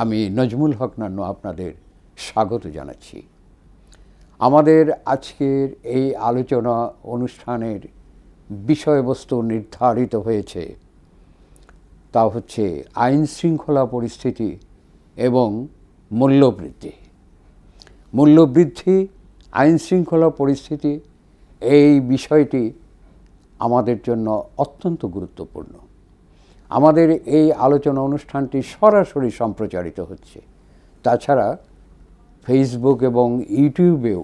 আমি নজমুল হক নান্নু আপনাদের স্বাগত জানাচ্ছি। আমাদের আজকের এই আলোচনা অনুষ্ঠানের বিষয়বস্তু নির্ধারিত হয়েছে, তা হচ্ছে আইন শৃঙ্খলা পরিস্থিতি এবং মূল্যবৃদ্ধি। মূল্যবৃদ্ধি, আইন শৃঙ্খলা পরিস্থিতি, এই বিষয়টি আমাদের জন্য অত্যন্ত গুরুত্বপূর্ণ। আমাদের এই আলোচনা অনুষ্ঠানটি সরাসরি সম্প্রচারিত হচ্ছে। তাছাড়া ফেসবুক এবং ইউটিউবেও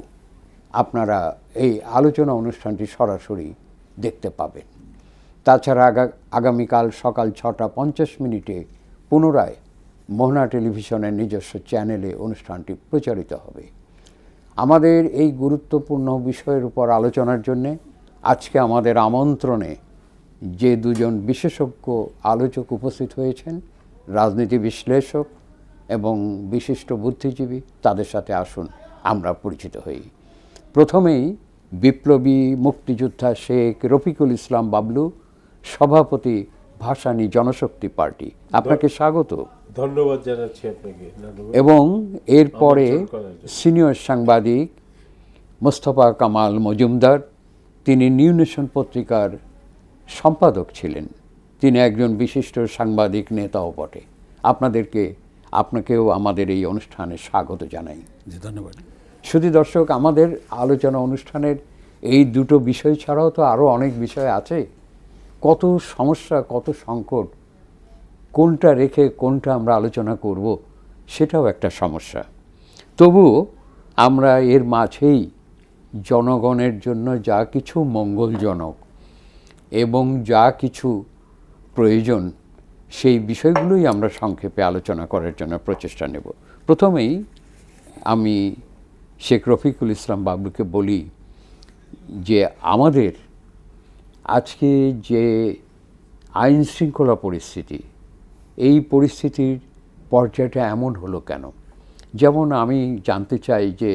আপনারা এই আলোচনা অনুষ্ঠানটি সরাসরি দেখতে পাবেন। তাছাড়া আগামীকাল সকাল 6:50 পুনরায় মোহনা টেলিভিশনের নিজস্ব চ্যানেলে অনুষ্ঠানটি প্রচারিত হবে। আমাদের এই গুরুত্বপূর্ণ বিষয়ের উপর আলোচনার জন্যে আজকে আমাদের আমন্ত্রণে যে দুজন বিশেষজ্ঞ আলোচক উপস্থিত হয়েছেন, রাজনীতি বিশ্লেষক এবং বিশিষ্ট বুদ্ধিজীবী, তাদের সাথে আসুন আমরা পরিচিত হই। প্রথমেই বিপ্লবী মুক্তিযোদ্ধা শেখ রফিকুল ইসলাম বাবলু, সভাপতি ভাসানী জনশক্তি পার্টি, আপনাকে স্বাগত। ধন্যবাদ জানাচ্ছি আপনাকে। এবং এরপরে সিনিয়র সাংবাদিক মোস্তফা কামাল মজুমদার, তিনি নিউ নেশন পত্রিকার সম্পাদক ছিলেন, তিনি একজন বিশিষ্ট সাংবাদিক নেতাও বটে। আপনাকেও আমাদের এই অনুষ্ঠানে স্বাগত জানাই। ধন্যবাদ। শুধু দর্শক, আমাদের আলোচনা অনুষ্ঠানের এই দুটো বিষয় ছাড়াও তো আরও অনেক বিষয় আছে। কত সমস্যা, কত সংকট, কোনটা রেখে কোনটা আমরা আলোচনা করব সেটাও একটা সমস্যা। তবুও আমরা এর মাঝেই জনগণের জন্য যা কিছু মঙ্গলজনক এবং যা কিছু প্রয়োজন, সেই বিষয়গুলোই আমরা সংক্ষেপে আলোচনা করার জন্য প্রচেষ্টা নেব। প্রথমেই আমি শেখ রফিকুল ইসলাম বাবলুকে বলি যে আমাদের আজকে যে আইন শৃঙ্খলা পরিস্থিতি, এই পরিস্থিতির পর্যায়টা এমন হলো কেন? যেমন আমি জানতে চাই যে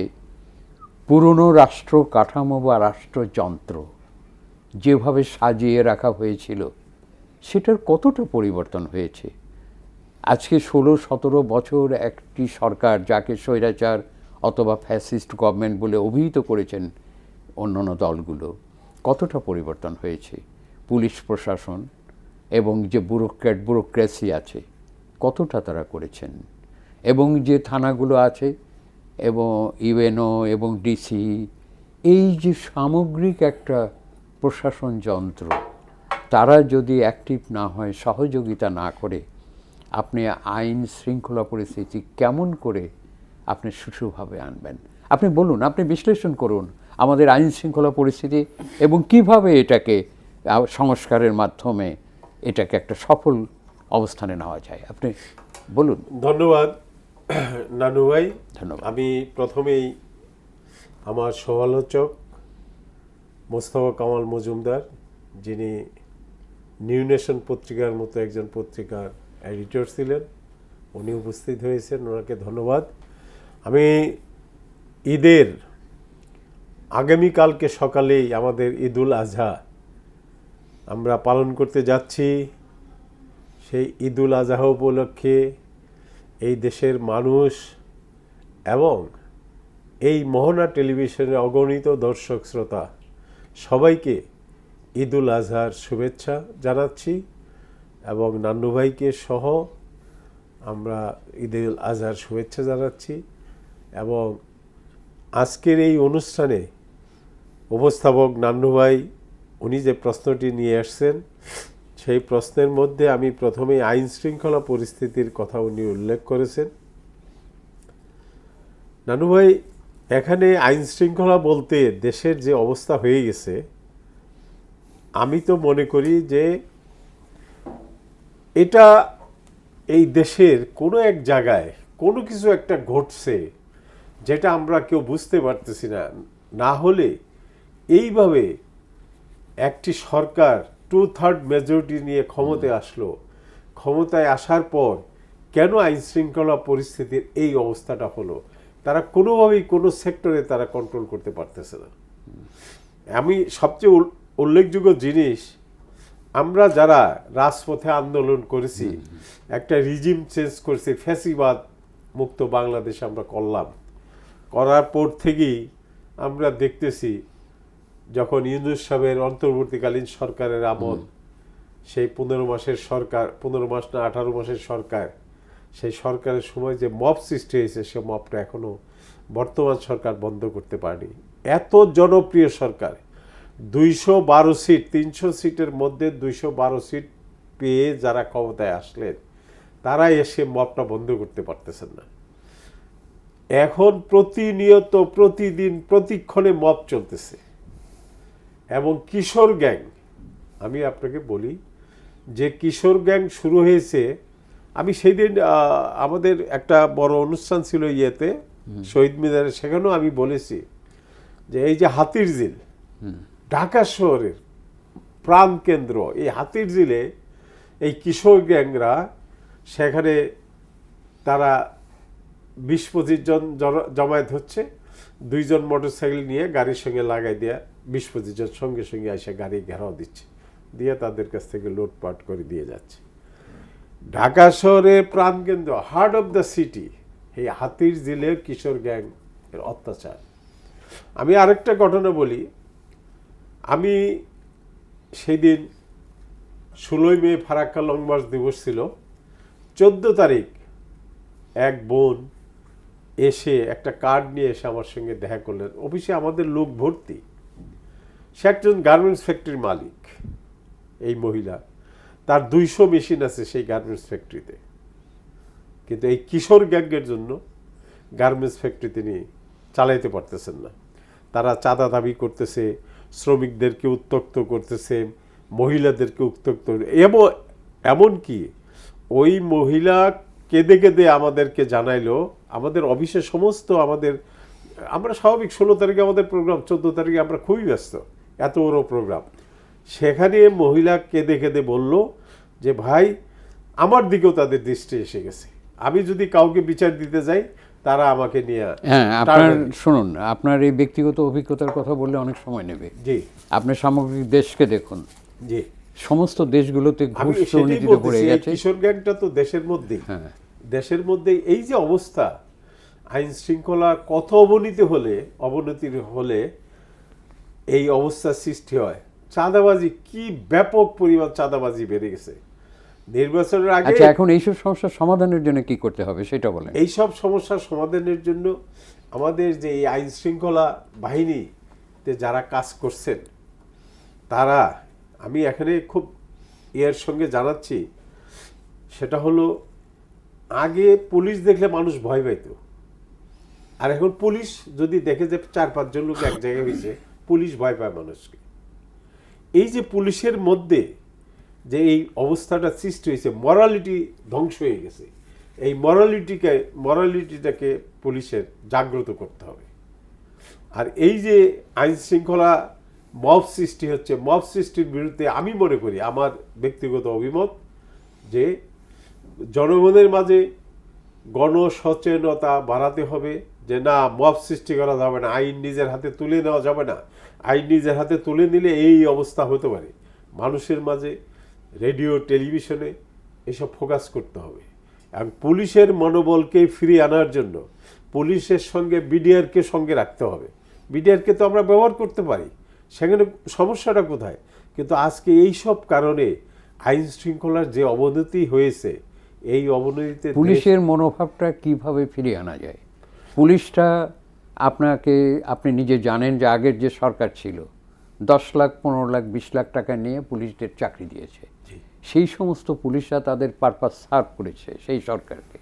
পুরনো রাষ্ট্র কাঠামো বা রাষ্ট্রযন্ত্র যেভাবে সাজিয়ে রাখা হয়েছিল, সেটার কতটা পরিবর্তন হয়েছে? আজকে 16-17 বছর একটি সরকার, যাকে স্বৈরাচার অথবা ফ্যাসিস্ট গভর্নমেন্ট বলে অভিহিত করেছেন অন্যান্য দলগুলো, কতটা পরিবর্তন হয়েছে? পুলিশ প্রশাসন এবং যে ব্যুরোক্রেসি আছে, কতটা তারা করেছেন? এবং যে থানাগুলো আছে এবং ইউএনও এবং ডিসি, এই যে সামগ্রিক একটা প্রশাসন যন্ত্র, তারা যদি অ্যাক্টিভ না হয়, সহযোগিতা না করে, আপনি আইন শৃঙ্খলা পরিস্থিতি কেমন করে আপনি সুষ্ঠুভাবে আনবেন? আপনি বলুন, আপনি বিশ্লেষণ করুন আমাদের আইন শৃঙ্খলা পরিস্থিতি এবং কিভাবে এটাকে সংস্কারের মাধ্যমে এটাকে একটা সফল অবস্থানে নেওয়া যায়। আপনি বলুন। ধন্যবাদ নানু ভাই। ধন্যবাদ। আমি প্রথমেই আমার সমালোচক মোস্তফা কামাল মজুমদার, যিনি নিউ নেশন পত্রিকার মতো একজন পত্রিকার এডিটর ছিলেন, উনি উপস্থিত হয়েছেন, ওনাকে ধন্যবাদ। আমি ঈদের আগামীকালকে সকালেই আমাদের ঈদুল আজহা আমরা পালন করতে যাচ্ছি। সেই ঈদুল আজহা উপলক্ষে এই দেশের মানুষ এবং এই মোহনা টেলিভিশনের অগণিত দর্শক শ্রোতা সবাইকে ঈদুল আজহার শুভেচ্ছা জানাচ্ছি এবং নান্নু ভাইকে সহ আমরা ঈদুল আজহার শুভেচ্ছা জানাচ্ছি। এবং আজকের এই অনুষ্ঠানে উপস্থাপক নান্নু ভাই, উনি যে প্রশ্নটি নিয়ে আসছেন, সেই প্রশ্নের মধ্যে আমি প্রথমেই আইন শৃঙ্খলা পরিস্থিতির কথা উনি উল্লেখ করেছেন। নানু ভাই, এখানে আইন শৃঙ্খলা বলতে দেশের যে অবস্থা হয়ে গেছে, আমি তো মনে করি যে এটা এই দেশের কোনো এক জায়গায় কোনো কিছু একটা ঘটছে যেটা আমরা কেউ বুঝতে পারতেছি না। না হলে এইভাবে একটি সরকার 2/3 মেজরিটি নিয়ে ক্ষমতায় আসলো, ক্ষমতায় আসার পর কেন আইন শৃঙ্খলা পরিস্থিতির এই অবস্থাটা হলো? তারা কোনোভাবেই কোনো সেক্টরে তারা কন্ট্রোল করতে পারতেছে না। আমি সবচেয়ে উল্লেখযোগ্য জিনিস, আমরা যারা রাজপথে আন্দোলন করেছি, একটা রিজিম চেঞ্জ করেছি, ফ্যাসিবাদ মুক্ত বাংলাদেশ আমরা করলাম, করার পর থেকেই আমরা দেখতেছি যখন ইউনূস সাহেবের অন্তর্বর্তীকালীন সরকারের আমল, সেই 15 মাসের সরকার, 15 মাস না 18 মাসের সরকার, সেই সরকারের সময় যে মব সৃষ্টি হয়েছে, সে মবটা এখনো বর্তমান সরকার বন্ধ করতে পারেনি। এত জনপ্রিয় সরকার, 212 সিট, 300 সিটের মধ্যে 212 সিট পেয়ে যারা ক্ষমতায় আসলেন, তারা এসে মবটা বন্ধ করতে পারতেছেন না। এখন প্রতিনিয়ত, প্রতিদিন, প্রতিক্ষণে মব চলতেছে এবং কিশোর গ্যাং। আমি আপনাকে বলি যে কিশোর গ্যাং শুরু হয়েছে, আমি সেই দিন আমাদের একটা বড় অনুষ্ঠান ছিল ইয়েতে, শহীদ মিনারে, সেখানেও আমি বলেছি যে এই যে হাতিরঝিল, ঢাকা শহরের প্রাণকেন্দ্র, এই হাতিরঝিলে এই কিশোর গ্যাংরা, সেখানে তারা 20-25 জন জমায়েত হচ্ছে, 2 জন মোটরসাইকেল নিয়ে গাড়ির সঙ্গে লাগাই দেয়া 20-25 জন সঙ্গে সঙ্গে এসে গাড়ি ঘেরাও দিচ্ছে, দিয়ে তাদের কাছ থেকে লুটপাট করে দিয়ে যাচ্ছে। ঢাকা শহরের প্রাণকেন্দ্র, হার্ট অফ দ্য সিটি, এই হাতিরঝিলের কিশোর গ্যাং এর অত্যাচার। আমি আরেকটা ঘটনা বলি। আমি সেই দিন 16 মে ফারাক্কা লং মার্চ দিবস ছিল, 14 তারিখ এক বোন এসে একটা কার্ড নিয়ে এসে আমার সঙ্গে দেখা করলেন। অফিসে আমাদের লোক ভর্তি, সে একজন গার্মেন্টস ফ্যাক্টরির মালিক। এই মহিলা, তার 200 মেশিন আছে সেই গার্মেন্টস ফ্যাক্টরিতে, কিন্তু এই কিশোর গ্যাংয়ের জন্য গার্মেন্টস ফ্যাক্টরি তিনি চালাইতে পারতেছেন না। তারা চাঁদা দাবি করতেছে, শ্রমিকদেরকে উত্ত্যক্ত করতেছে, মহিলাদেরকে উত্ত্যক্ত, এমনকি ওই মহিলা কেঁদে কেঁদে আমাদেরকে জানাইলো, আমাদের অফিসে সমস্ত আমরা স্বাভাবিক 16 তারিখে আমাদের প্রোগ্রাম, 14 তারিখে আমরা খুবই ব্যস্ত, এত বড় প্রোগ্রাম। সেখানে মহিলা কেঁদে কেঁদে বলল যে ভাই, আমার দিকেও তাদের দৃষ্টি এসে গেছে, আমি যদি কাউকে বিচার দিতে যাই তারা আমাকে নিয়ে। হ্যাঁ, আপনার শুনুন, আপনার এই ব্যক্তিগত অভিজ্ঞতার কথা বললে অনেক সময় নেবে। জি, আপনি সামগ্রিক দেশকে দেখুন, জি, সমস্ত দেশগুলোতে ঘুষ দুর্নীতিতে পড়ে গেছে। কিশোর গ্যাংটা তো দেশের মধ্যেই, দেশের মধ্যেই এই যে অবস্থা, আইন শৃঙ্খলা কত অবনতির হলে এই অবস্থার সৃষ্টি হয়। চাঁদাবাজি, কি ব্যাপক পরিমাণ চাঁদাবাজি বেড়ে গেছে নির্বাচনের আগে। আচ্ছা, এখন এইসব সমস্যার সমাধানের জন্য কি করতে হবে সেটা বলেন। এইসব সমস্যার সমাধানের জন্য আমাদের যে এই আইন শৃঙ্খলা বাহিনীতে যারা কাজ করছেন, তারা, আমি এখানে খুব এর সঙ্গে জানাচ্ছি, সেটা হলো আগে পুলিশ দেখলে মানুষ ভয় পাইত, আর এখন পুলিশ যদি দেখে যে 4-5 জন লোক এক জায়গায় হয়েছে, পুলিশ ভয় পায় মানুষকে। এই যে পুলিশের মধ্যে যে এই অবস্থাটা সৃষ্টি হয়েছে, মরালিটি ধ্বংস হয়ে গেছে, এই মরালিটিটাকে পুলিশের জাগ্রত করতে হবে। আর এই যে আইন শৃঙ্খলা মব সৃষ্টি হচ্ছে, মব সৃষ্টির বিরুদ্ধে আমি মনে করি, আমার ব্যক্তিগত অভিমত, যে জনগণের মাঝে গণসচেতনতা বাড়াতে হবে, যে না, মব সৃষ্টি করা যাবে না, আইন নিজের হাতে তুলে নেওয়া যাবে না। আইন নিজের হাতে তুলে নিলে এই অবস্থা হতে পারে। মানুষের মাঝে রেডিও, টেলিভিশনে এসব ফোকাস করতে হবে। এবং পুলিশের মনোবলকে ফিরিয়ে আনার জন্য পুলিশের সঙ্গে বিডিআরকে সঙ্গে রাখতে হবে। বিডিআরকে তো আমরা ব্যবহার করতে পারি, সেখানে সমস্যাটা কোথায়? কিন্তু আজকে এই সব কারণে আইন শৃঙ্খলার যে অবনতি হয়েছে, এই অবনতিতে পুলিশের মনোভাবটা কিভাবে ফিরিয়ে আনা যায়? পুলিশটা আপনি নিজে জানেন যে আগের যে সরকার ছিল 10 লাখ, 15 লাখ, 20 লাখ টাকা নিয়ে পুলিশদের চাকরি দিয়েছে। সেই সমস্ত পুলিশরা তাদের পারপাস সার্ভ করেছে সেই সরকারকে।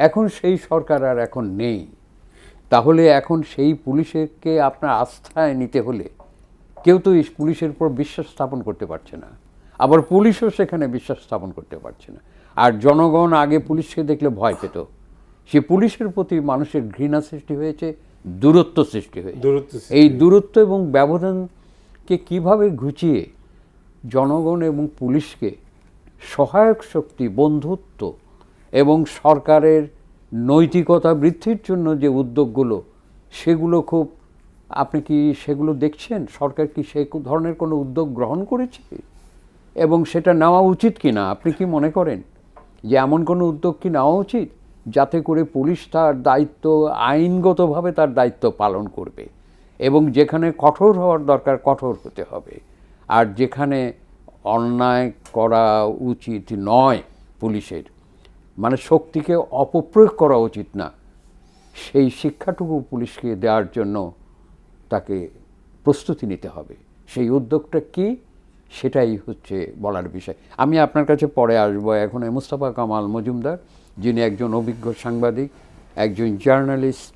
এখন সেই সরকার আর এখন নেই। তাহলে এখন সেই পুলিশকে আপনার আস্থায় নিতে হলে কেউ তো পুলিশের উপর বিশ্বাস স্থাপন করতে পারছে না, আবার পুলিশও সেখানে বিশ্বাস স্থাপন করতে পারছে না। আর জনগণ আগে পুলিশকে দেখলে ভয় পেত, সে পুলিশের প্রতি মানুষের ঘৃণা সৃষ্টি হয়েছে, দূরত্ব সৃষ্টি হয়েছে। এই দূরত্ব এবং ব্যবধানকে কিভাবে ঘুচিয়ে জনগণ এবং পুলিশকে সহায়ক শক্তি, বন্ধুত্ব এবং সরকারের নৈতিকতা বৃদ্ধির জন্য যে উদ্যোগগুলো, সেগুলো খুব, আপনি কি সেগুলো দেখছেন? সরকার কি সেই ধরনের কোনো উদ্যোগ গ্রহণ করেছে? এবং সেটা নেওয়া উচিত কি না আপনি কি মনে করেন যে এমন কোনো উদ্যোগ কি নেওয়া উচিত যাতে করে পুলিশ তার দায়িত্ব আইনগতভাবে তার দায়িত্ব পালন করবে এবং যেখানে কঠোর হওয়ার দরকার কঠোর হতে হবে, আর যেখানে অন্যায় করা উচিত নয় পুলিশের, মানে শক্তিকে অপপ্রয়োগ করা উচিত না, সেই শিক্ষাটুকু পুলিশকে দেওয়ার জন্য তাকে প্রস্তুতি নিতে হবে। সেই উদ্যোগটা কি সেটাই হচ্ছে বলার বিষয়। আমি আপনার কাছে পরে আসবো। এখন মুস্তাফা কামাল মজুমদার, যিনি একজন অভিজ্ঞ সাংবাদিক, একজন জার্নালিস্ট,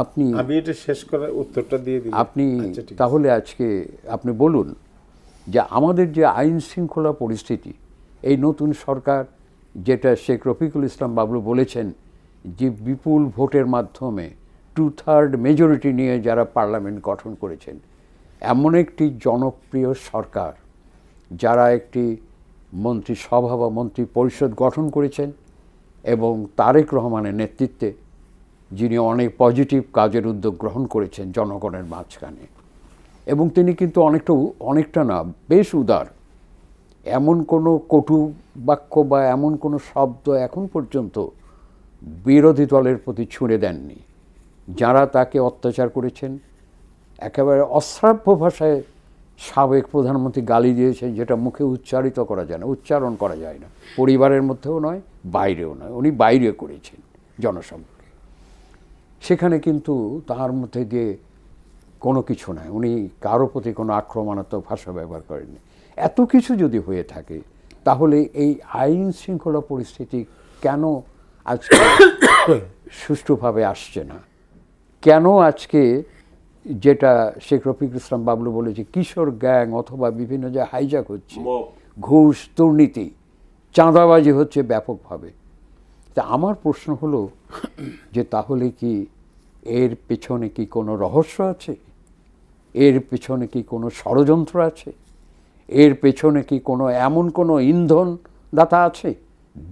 আপনি আমি এটা শেষ করার উত্তরটা দিয়ে দিই। আপনি তাহলে আজকে আপনি বলুন যে আমাদের যে আইন শৃঙ্খলা পরিস্থিতি, এই নতুন সরকার, যেটা শেখ রফিকুল ইসলাম বাবলু বলেছেন যে বিপুল ভোটের মাধ্যমে 2/3 মেজরিটি নিয়ে যারা পার্লামেন্ট গঠন করেছেন, এমন একটি জনপ্রিয় সরকার যারা একটি মন্ত্রিসভা বা মন্ত্রী পরিষদ গঠন করেছেন এবং তারেক রহমানের নেতৃত্বে, যিনি অনেক পজিটিভ কাজের উদ্যোগ গ্রহণ করেছেন জনগণের মাঝখানে, এবং তিনি কিন্তু অনেকটা না বেশ উদার। এমন কোনো কটু বাক্য বা এমন কোনো শব্দ এখন পর্যন্ত বিরোধী দলের প্রতি ছুঁড়ে দেননি। যারা তাকে অত্যাচার করেছেন, একেবারে অশ্রাব্য ভাষায় সাবেক প্রধানমন্ত্রী গালি দিয়েছেন, যেটা মুখে উচ্চারিত করা যায় না, উচ্চারণ করা যায় না, পরিবারের মধ্যেও নয়, বাইরেও নয়, উনি বাইরে করেছেন জনসম্মুখে। সেখানে কিন্তু তার মধ্যে দিয়ে কোনো কিছু নয়, উনি কারো প্রতি কোনো আক্রমণাত্মক ভাষা ব্যবহার করেননি। এত কিছু যদি হয়ে থাকে, তাহলে এই আইন শৃঙ্খলা পরিস্থিতি কেন আজকে সুষ্ঠুভাবে আসছে না? কেন আজকে যেটা শেখ রফিকুল ইসলাম বাবলু বলেছে, কিশোর গ্যাং অথবা বিভিন্ন যে হাইজ্যাক হচ্ছে, ঘুষ, দুর্নীতি, চাঁদাবাজি হচ্ছে ব্যাপকভাবে। তা আমার প্রশ্ন হলো যে তাহলে কি এর পেছনে কি কোনো রহস্য আছে? এর পেছনে কি কোনো ষড়যন্ত্র আছে? এর পেছনে কি কোনো এমন কোনো ইন্ধন দাতা আছে,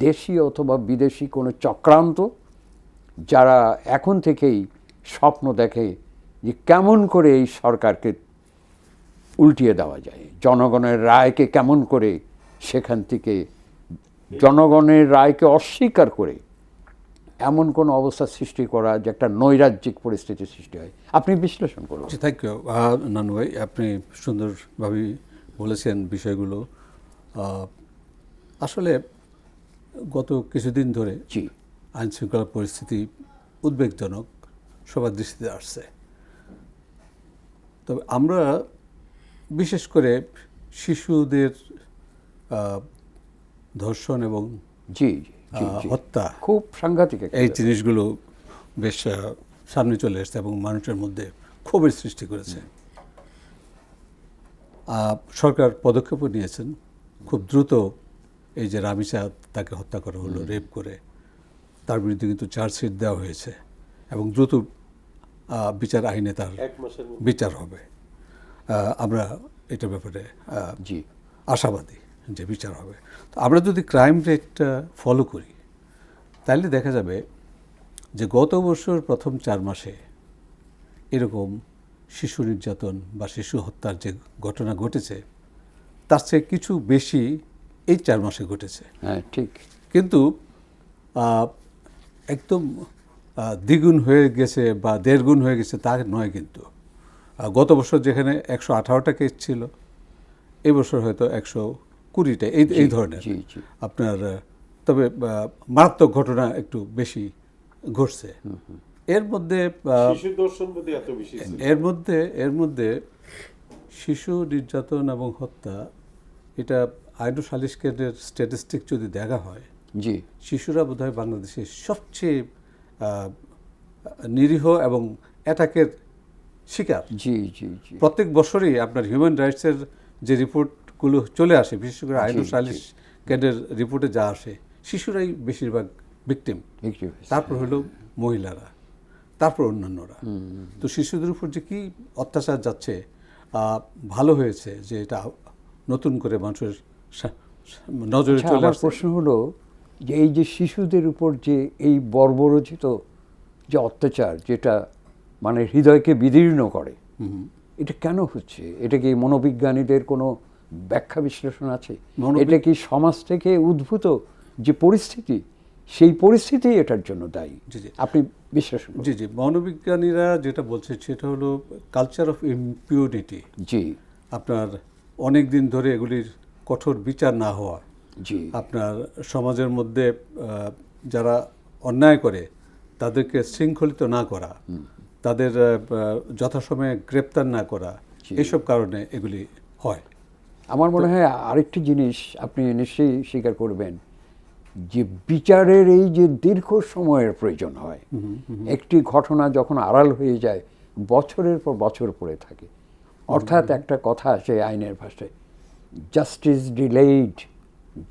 দেশি অথবা বিদেশি কোনো চক্রান্ত, যারা এখন থেকেই স্বপ্ন দেখে যে কেমন করে এই সরকারকে উল্টিয়ে দেওয়া যায়, জনগণের রায়কে কেমন করে সেখান থেকে জনগণের রায়কে অস্বীকার করে এমন কোনো অবস্থা সৃষ্টি করা যে একটা নৈরাজ্যিক পরিস্থিতি সৃষ্টি হয়? আপনি বিশ্লেষণ করুন। থ্যাংক ইউ নানু ভাই, আপনি সুন্দরভাবে বলেছেন বিষয়গুলো। আসলে গত কিছুদিন ধরে জি, আইন শৃঙ্খলা পরিস্থিতি উদ্বেগজনক, সবার দৃষ্টিতে আসছে। তবে আমরা বিশেষ করে শিশুদের ধর্ষণ এবং জি, জি, জি, হত্যা, খুব সাংঘাতিক একটা এই ব্যাপার। জিনিসগুলো বেশ সামনে চলে এসছে এবং মানুষের মধ্যে ক্ষোভের সৃষ্টি করেছে। সরকার পদক্ষেপও নিয়েছেন খুব দ্রুত। এই যে রামিসা, তাকে হত্যা করা হলো রেপ করে, তার বিরুদ্ধে কিন্তু চার্জশিট দেওয়া হয়েছে এবং দ্রুত বিচার আইনে তার বিচার হবে। আমরা এটার ব্যাপারে জি, আশাবাদী যে বিচার হবে। তো আমরা যদি ক্রাইম রেটটা ফলো করি, তাহলে দেখা যাবে যে গত বছর প্রথম 4 মাসে এরকম শিশু নির্যাতন বা শিশু হত্যার যে ঘটনা ঘটেছে, তার চেয়ে কিছু বেশি এই 4 মাসে ঘটেছে। হ্যাঁ, ঠিক। কিন্তু একদম দ্বিগুণ হয়ে গেছে বা 1.5 গুণ হয়ে গেছে তা নয়। কিন্তু গত বছর যেখানে 118টা কেস ছিল, এই বছর হয়তো 120টা, এই ধরনের জি, জি। আপনার। তবে মারাত্মক ঘটনা একটু বেশি ঘটছে। এর মধ্যে এর মধ্যে শিশু নির্যাতন এবং হত্যা, এটা আইন ও সালিশ কেন্দ্রের স্ট্যাটিস্টিক যদি দেখা হয়, জি, শিশুরা বোধহয় বাংলাদেশের সবচেয়ে নিরীহ এবং অ্যাটাকের শিকার। জি, জি, জি, প্রত্যেক বছরই আপনার হিউম্যান রাইটসের যে রিপোর্টগুলো চলে আসে, বিশেষ করে আইন ও সালিশ কেন্দ্রের রিপোর্টে যা আসে, শিশুরাই বেশিরভাগ ভিকটিম, তারপর হলো মহিলারা, তারপর অন্যান্যরা। তো শিশুদের উপর যে কি অত্যাচার যাচ্ছে, ভালো হয়েছে যে এটা নতুন করে মানুষের নজরে চলে আমার আসছে। প্রশ্ন হলো যে এই যে শিশুদের উপর যে এই বর্বরচিত যে অত্যাচার, যেটা মানে হৃদয়কে বিদীর্ণ করে, এটা কেন হচ্ছে? এটা কি মনোবিজ্ঞানীদের কোনো ব্যাখ্যা বিশ্লেষণ আছে? মানবিক- এটা কি সমাজ থেকে উদ্ভূত যে পরিস্থিতি, সেই পরিস্থিতি এটার জন্য দায়ী? জি, জি। আপনি বিশ্লেষণ করুন। জি জি, মনোবিজ্ঞানীরা যেটা বলছে সেটা হলো কালচার অফ ইমপিউনিটি। জি আপনার অনেক দিন ধরে এগুলির কঠোর বিচার না হওয়া, জি আপনার সমাজের মধ্যে যারা অন্যায় করে তাদেরকে শৃঙ্খলিত না করা, তাদের যথাসময়ে গ্রেপ্তার না করা, জি। এইসব কারণে এগুলি হয়। আমার মনে হয় আরেকটি জিনিস আপনি নিশ্চয়ই স্বীকার করবেন, যে বিচারের এই যে দীর্ঘ সময়ের প্রয়োজন হয়। একটি ঘটনা যখন আড়াল হয়ে যায়, বছরের পর বছর পড়ে থাকে। অর্থাৎ একটা কথা আছে আইনের ভাষায়, justice delayed,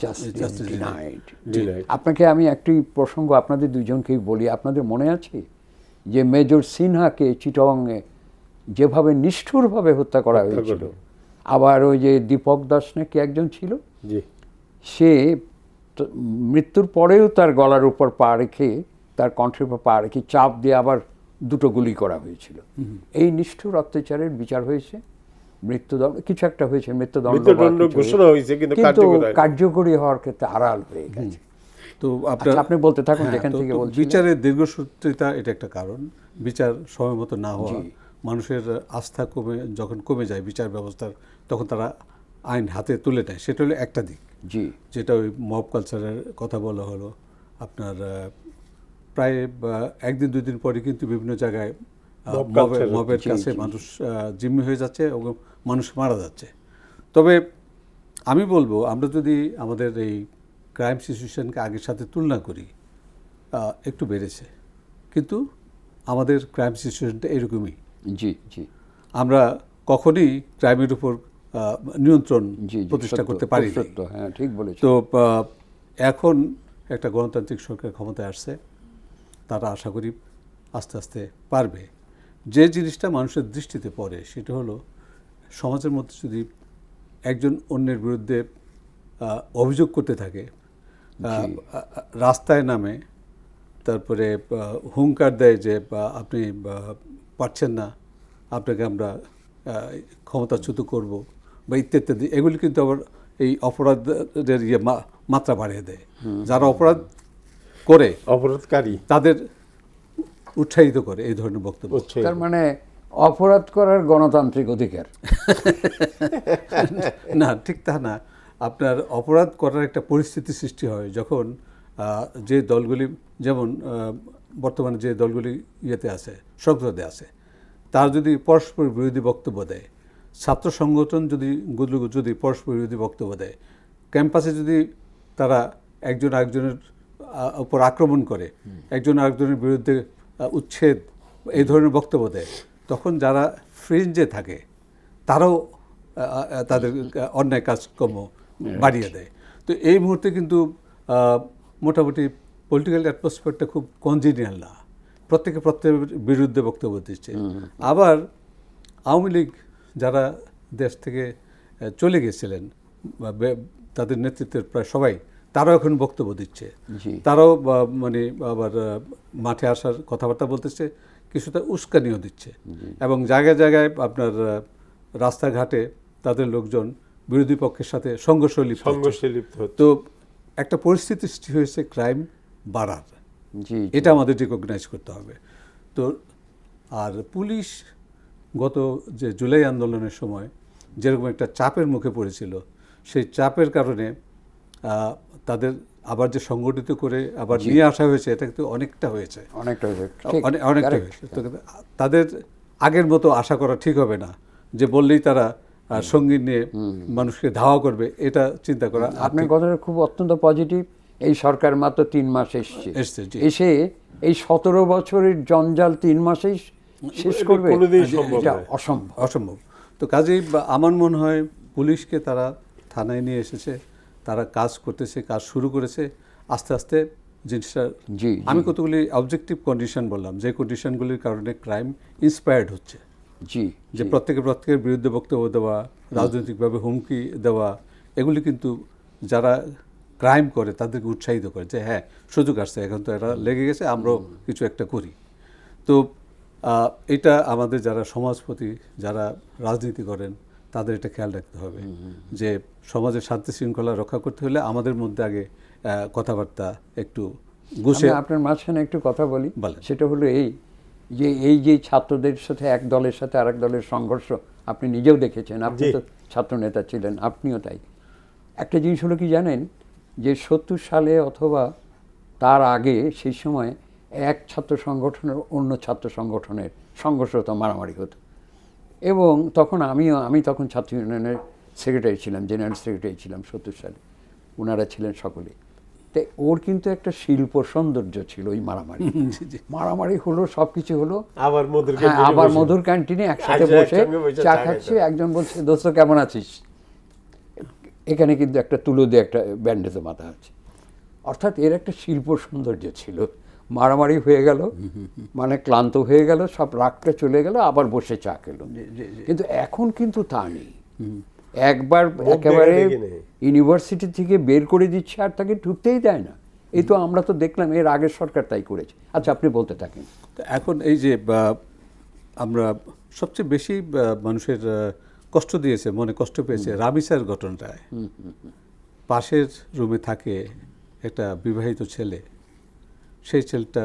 justice Justice denied. Denied. আপনাকে আমি একটি প্রসঙ্গ আপনাদের দুজনকেই বলি। আপনাদের মনে আছে যে মেজর সিনহাকে চিটংয়ে যেভাবে নিষ্ঠুরভাবে হত্যা করা হত্যা হয়েছিল? করা। আবার ওই যে দীপক দাস নাকি একজন ছিল, জি, সে মৃত্যুর পরেও তার গলার উপর পা রেখে, তার কণ্ঠের উপর পা রেখে চাপ দিয়ে আবার দুটো গুলি করা হয়েছিল। এই নিষ্ঠুর অত্যাচারের বিচার হয়েছে, মৃত্যুদণ্ড কিছু একটা হয়েছে, মৃত্যুদণ্ড বা মৃত্যুদণ্ড কিছু ঘোষণা হয়েছে, কিন্তু কিন্তু কার্যকর হয়নি। কার্যকরী হওয়ার ক্ষেত্রে আড়াল হয়ে গেছে। তো আচ্ছা, আপনি বলতে থাকুন হ্যাঁ, যেখান তো- থেকে তো বলছিলেন। বিচারের দীর্ঘসূত্রিতা এটা একটা কারণ। বিচার সময় মতো না হওয়া, জি। মানুষের আস্থা যখন কমে যায় বিচার ব্যবস্থার, তখন তারা আইন হাতে তুলে নেয়। সেটা হলো একটা দিক, জি যেটা ওই মব কালচারের কথা বলা হলো। আপনার প্রায় একদিন দুই দিন পরে কিন্তু বিভিন্ন জায়গায় Mob culture, মবের জি, কাছে জি, মানুষ জিম্মি হয়ে যাচ্ছে এবং মানুষ মারা যাচ্ছে। তবে আমি বলবো, আমরা যদি আমাদের এই ক্রাইম সিচুয়েশনকে আগের সাথে তুলনা করি, একটু বেড়েছে, কিন্তু আমাদের ক্রাইম সিচুয়েশনটা এরকমই। জি জি আমরা কখনই ক্রাইমের উপর নিয়ন্ত্রণ জি জি, প্রতিষ্ঠা সত্য, করতে খুব পারি সত্য, হ্যাঁ ঠিক বলেছেন। তো এখন একটা গণতান্ত্রিক সরকার ক্ষমতায় আসছে, তারা আশা করি আস্তে আস্তে পারবে। যে জিনিসটা মানুষের দৃষ্টিতে পড়ে সেটা হলো, সমাজের মধ্যে যদি একজন অন্যের বিরুদ্ধে অভিযোগ করতে থাকে, রাস্তায় নামে, তারপরে হুঙ্কার দেয় যে আপনি পারছেন না, আপনাকে আমরা ক্ষমতাচ্যুত করব বা ইত্যাদি ইত্যাদি, এগুলি কিন্তু আবার এই অপরাধের মাত্রা বাড়িয়ে দেয়। যারা অপরাধ করে অপরাধকারী তাদের উৎসাহিত করে এই ধরনের বক্তব্য। উৎসাহিত। তার মানে অপরাধ করার গণতান্ত্রিক অধিকার। না, ঠিক তা না। আপনার অপরাধ করার একটা পরিস্থিতি সৃষ্টি হয় যখন যে দলগুলি, যেমন বর্তমানে যে দলগুলি ইয়েতে আছে, সংসদে আছে, তার যদি পরস্পর বিরোধী বক্তব্য দেয়, ছাত্র সংগঠন যদি পরস্পর বিরোধী বক্তব্য দেয়, ক্যাম্পাসে যদি তারা একজন আরেকজনের উপর আক্রমণ করে, একজন আরেকজনের বিরুদ্ধে উচ্ছেদ, এই ধরনের বক্তব্য দেয়, তখন যারা ফ্রিঞ্জে থাকে তারাও তাদের অন্যায় কাজকর্ম বাড়িয়ে দেয়। তো এই মুহূর্তে কিন্তু মোটামুটি পলিটিক্যাল অ্যাটমসফিয়ারটা খুব কনজিনিয়াল না, প্রত্যেকের বিরুদ্ধে বক্তব্য দিচ্ছে। আবার আওয়ামী লীগ যারা দেশ থেকে চলে গেছিলেন, তাদের নেতৃত্বের প্রায় সবাই, তারাও এখন বক্তব্য দিচ্ছে। জি। তারাও মানে আবার মাঠে আসার কথাবার্তা বলতেছে, কিছুটা উস্কানিও দিচ্ছে। এবং জায়গায় জায়গায় আপনার রাস্তাঘাটে তাদের লোকজন বিরোধী পক্ষের সাথে সংঘর্ষে লিপ্ত হচ্ছে। সংঘর্ষে লিপ্ত হচ্ছে। তো একটা পরিস্থিতি সৃষ্টি হয়েছে ক্রাইম বাড়ার, জি এটা আমাদের রিকগনাইজ করতে হবে। তো আর পুলিশ গত যে জুলাই আন্দোলনের সময় যেরকম একটা চাপের মুখে পড়েছিল, সেই চাপের কারণে তাদের আবার যে সংগঠিত করে আবার নিয়ে আসা হয়েছে, এটা কিন্তু অনেকটা হয়েছে, অনেকটা হয়েছে, ঠিক, অনেকটা correct। হয়েছে। তো তাদের আগের মতো আশা করা ঠিক হবে না যে বললেই তারা সঙ্গী নিয়ে মানুষকে ধাওয়া করবে, এটা চিন্তা করা আপনার কথাটা খুব অত্যন্ত পজিটিভ। এই সরকার মাত্র 3 মাস এসছে, জি। এসে এই 17 বছরের জঞ্জাল 3 মাসেই শেষ এটা করবে, কোনোদিনই সম্ভব এটা নয়। অসম্ভব। অসম্ভব। তো কাজেই আমার মনে হয় পুলিশকে তারা থানায় নিয়ে এসেছে, তারা কাজ করতেছে, কাজ শুরু করেছে আস্তে আস্তে জিনিসটা। জি, আমি কতগুলি অবজেক্টিভ কন্ডিশন বললাম, যে কন্ডিশনগুলির কারণে ক্রাইম ইন্সপায়ার্ড হচ্ছে, জি যে প্রত্যেকের বিরুদ্ধে বক্তব্য দেওয়া, রাজনৈতিকভাবে হুমকি দেওয়া, এগুলি কিন্তু যারা ক্রাইম করে তাদেরকে উৎসাহিত করে যে হ্যাঁ, সুযোগ আসছে, এখন তো এরা লেগে গেছে, আমরাও কিছু একটা করি। তো এটা আমাদের যারা সমাজপতি, যারা রাজনীতি করেন, তাদের এটা খেয়াল রাখতে হবে যে সমাজের শান্তি শৃঙ্খলা রক্ষা করতে হলে আমাদের মধ্যে আগে কথাবার্তা একটু গুছিয়ে। আমি আপনার মাঝখানে একটু কথা বলি, বলেন। সেটা হলো এই যে ছাত্রদের সাথে এক দলের সাথে আরেক দলের সংঘর্ষ আপনি নিজেও দেখেছেন, আপনি জি। তো ছাত্র নেতা ছিলেন, আপনিও তাই। একটা জিনিস হলো কি জানেন, যে 70 সালে অথবা তার আগে সেই সময় এক ছাত্র সংগঠনের অন্য ছাত্র সংগঠনের সংঘর্ষ হতো, মারামারি হতো। এবং তখন আমি তখন ছাত্র ইউনিয়নের সেক্রেটারি ছিলাম, জেনারেল সেক্রেটারি ছিলাম 70 সালে, ওনারা ছিলেন সকলে। তাই ওর কিন্তু একটা শিল্প সৌন্দর্য ছিল ওই মারামারি। জি, জি। মারামারি হলো, সব কিছু হলো, আবার মধুর হ্যাঁ, ক্যান্টিনে আবার বসে। মধুর ক্যান্টিনে একসাথে একসাথে বসে একসঙ্গে বসে চা চা খাচ্ছে, খাইতো। একজন বলছে দোস্ত কেমন আছিস, এখানে কিন্তু একটা তুলো দিয়ে একটা ব্যান্ডেজে মাথা আছে। অর্থাৎ এর একটা শিল্প সৌন্দর্য ছিল। মারামারি হয়ে গেল, মানে ক্লান্ত হয়ে গেল, সব রাগটা চলে গেল, আবার বসে চা খেলো। কিন্তু এখন কিন্তু তা নেই। একবার একেবারে দেখে নেই। ইউনিভার্সিটি থেকে বের করে দিচ্ছে আর তাকে ঢুকতেই দেয় না। এই তো আমরা তো দেখলাম এর আগের সরকার তাই করেছে। আচ্ছা, আপনি বলতে থাকেন। তো এখন এই যে আমরা সবচেয়ে বেশি মানুষের কষ্ট দিয়েছে, মনে কষ্ট পেয়েছে রামিসার ঘটনাটায়। পাশের রুমে থাকে একটা বিবাহিত ছেলে, সেই ছেলেটা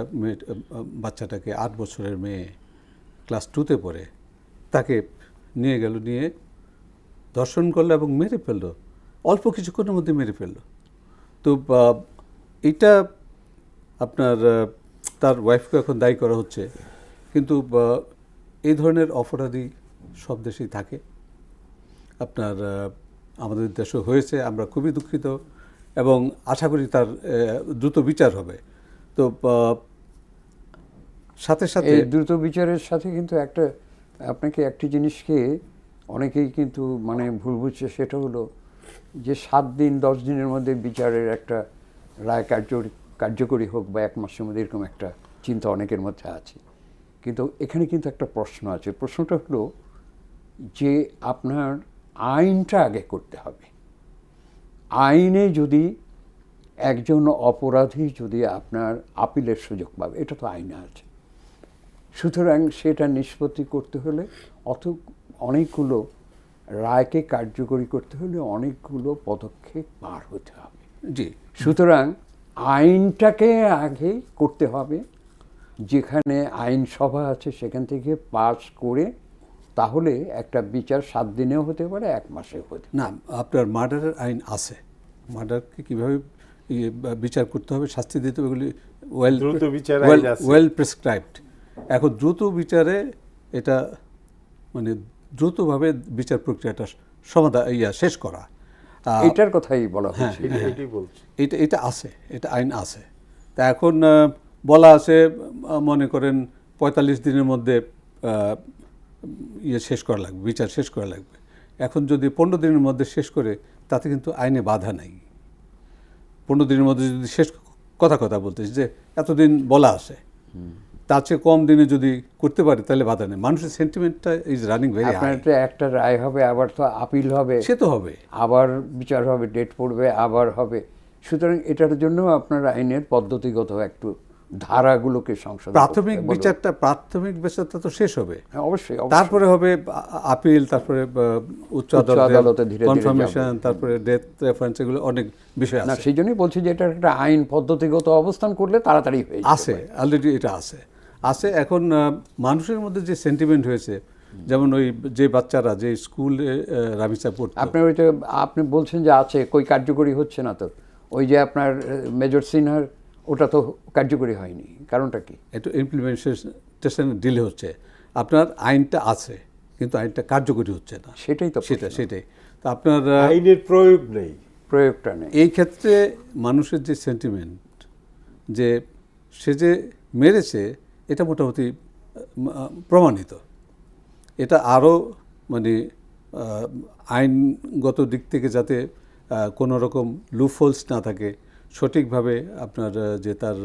বাচ্চাটাকে 8 বছরের মেয়ে, ক্লাস 2-তে পড়ে, তাকে নিয়ে গেল, নিয়ে ধর্ষণ করলো এবং মেরে ফেললো, অল্প কিছুক্ষণের মধ্যে মেরে ফেললো। তো এটা আপনার তার ওয়াইফকে এখন দায়ী করা হচ্ছে, কিন্তু এই ধরনের অপরাধী সব দেশেই থাকে। আপনার আমাদের দেশে হয়েছে, আমরা খুবই দুঃখিত এবং আশা করি তার দ্রুত বিচার হবে। তো সাথে সাথে এই দ্রুত বিচারের সাথে কিন্তু আপনাকে একটি জিনিসকে অনেকেই কিন্তু মানে ভুল বুঝছে, সেটা হলো যে 7 দিন 10 দিনের মধ্যে বিচারের একটা রায় কার্যকরী হোক বা 1 মাসের মধ্যে, এরকম একটা চিন্তা অনেকের মধ্যে আছে। কিন্তু এখানে কিন্তু একটা প্রশ্ন আছে। প্রশ্নটা হলো যে আপনার আইনটা আগে করতে হবে। আইনে যদি একজন অপরাধী যদি আপনার আপিলের সুযোগ পাবে, এটা তো আইনে আছে, সুতরাং সেটা নিষ্পত্তি করতে হলে অনেকগুলো রায়কে কার্যকরী করতে হলে অনেকগুলো পদক্ষেপ পার হতে হবে। জি, সুতরাং আইনটাকে আগে করতে হবে, যেখানে আইনসভা আছে সেখান থেকে পাস করে, তাহলে একটা বিচার 7 দিনেও হতে পারে, 1 মাসেও হতে পারে। না, আপনার মার্ডারের আইন আছে, মার্ডারকে কীভাবে বিচার করতে হবে, শাস্তি দিতে হবে, এগুলি দ্রুত বিচার আইন আছে। Well prescribed. এখন দ্রুত বিচারে এটা মানে দ্রুতভাবে বিচার প্রক্রিয়াটা শেষ করা, এটার কথাই বলা হচ্ছে। এটাই বলছি। এটা আছে, এটা আইন আছে। তা এখন বলা আছে মনে করেন 45 দিনের মধ্যে শেষ করা লাগবে, বিচার শেষ করা লাগবে। এখন যদি 15 দিনের মধ্যে শেষ করে, তাতে কিন্তু আইনে বাধা নাই। 15 দিনের মধ্যে যদি শেষ কথা বলতেছি যে এতদিন বলা আছে, তার চেয়ে কম দিনে যদি করতে পারে তাহলে বাধা নেই। মানুষের সেন্টিমেন্টটা ইজ রানিং ভেরি হাই। আপনার তো একটা রায় হবে, আবার তো আপিল হবে, সে তো হবে, আবার বিচার হবে, ডেট পড়বে, আবার হবে। সুতরাং এটার জন্য আপনার আইনের পদ্ধতিগত একটু ধারাগুলোকে সংশোধন প্রাথমিক বিচারটা তো শেষ হবে, অবশ্যই তারপরে হবে আপিল, তারপরে উচ্চ আদালতে ধীরে ধীরে কনফার্মেশন, তারপরে ডেথ রেফারেন্স, এগুলো অনেক বিষয় না, আছে। সেই জন্যই বলছি যে এটা একটা আইন পদ্ধতিগত অবস্থান করলে তাড়াতাড়ি হয়ে যাবে। আছে, অলরেডি এটা আছে। এখন মানুষের মধ্যে যে সেন্টিমেন্ট হয়েছে, যেমন ওই যে বাচ্চারা যে স্কুলে রামিসা পড়তো, আপনি বলছেন যে আছে, কই কার্যকরী হচ্ছে না তো। ওই যে আপনার মেজর সিনহার, ওটা তো কার্যকরী হয়নি, কারণটা কি? একটু ইমপ্লিমেন্টেশন ডিলে হচ্ছে। আপনার আইনটা আছে কিন্তু আইনটা কার্যকরী হচ্ছে না, সেটাই তো সেটাই। তো আপনার আইনের প্রয়োগ নেই, প্রয়োগটা নেই। এই ক্ষেত্রে মানুষের যে সেন্টিমেন্ট, যে সে যে মেরেছে, এটা মোটামুটি প্রমাণিত। এটা আরও মানে আইনগত দিক থেকে যাতে কোনো রকম লুপহোলস না থাকে, সঠিকভাবে আপনার যে তার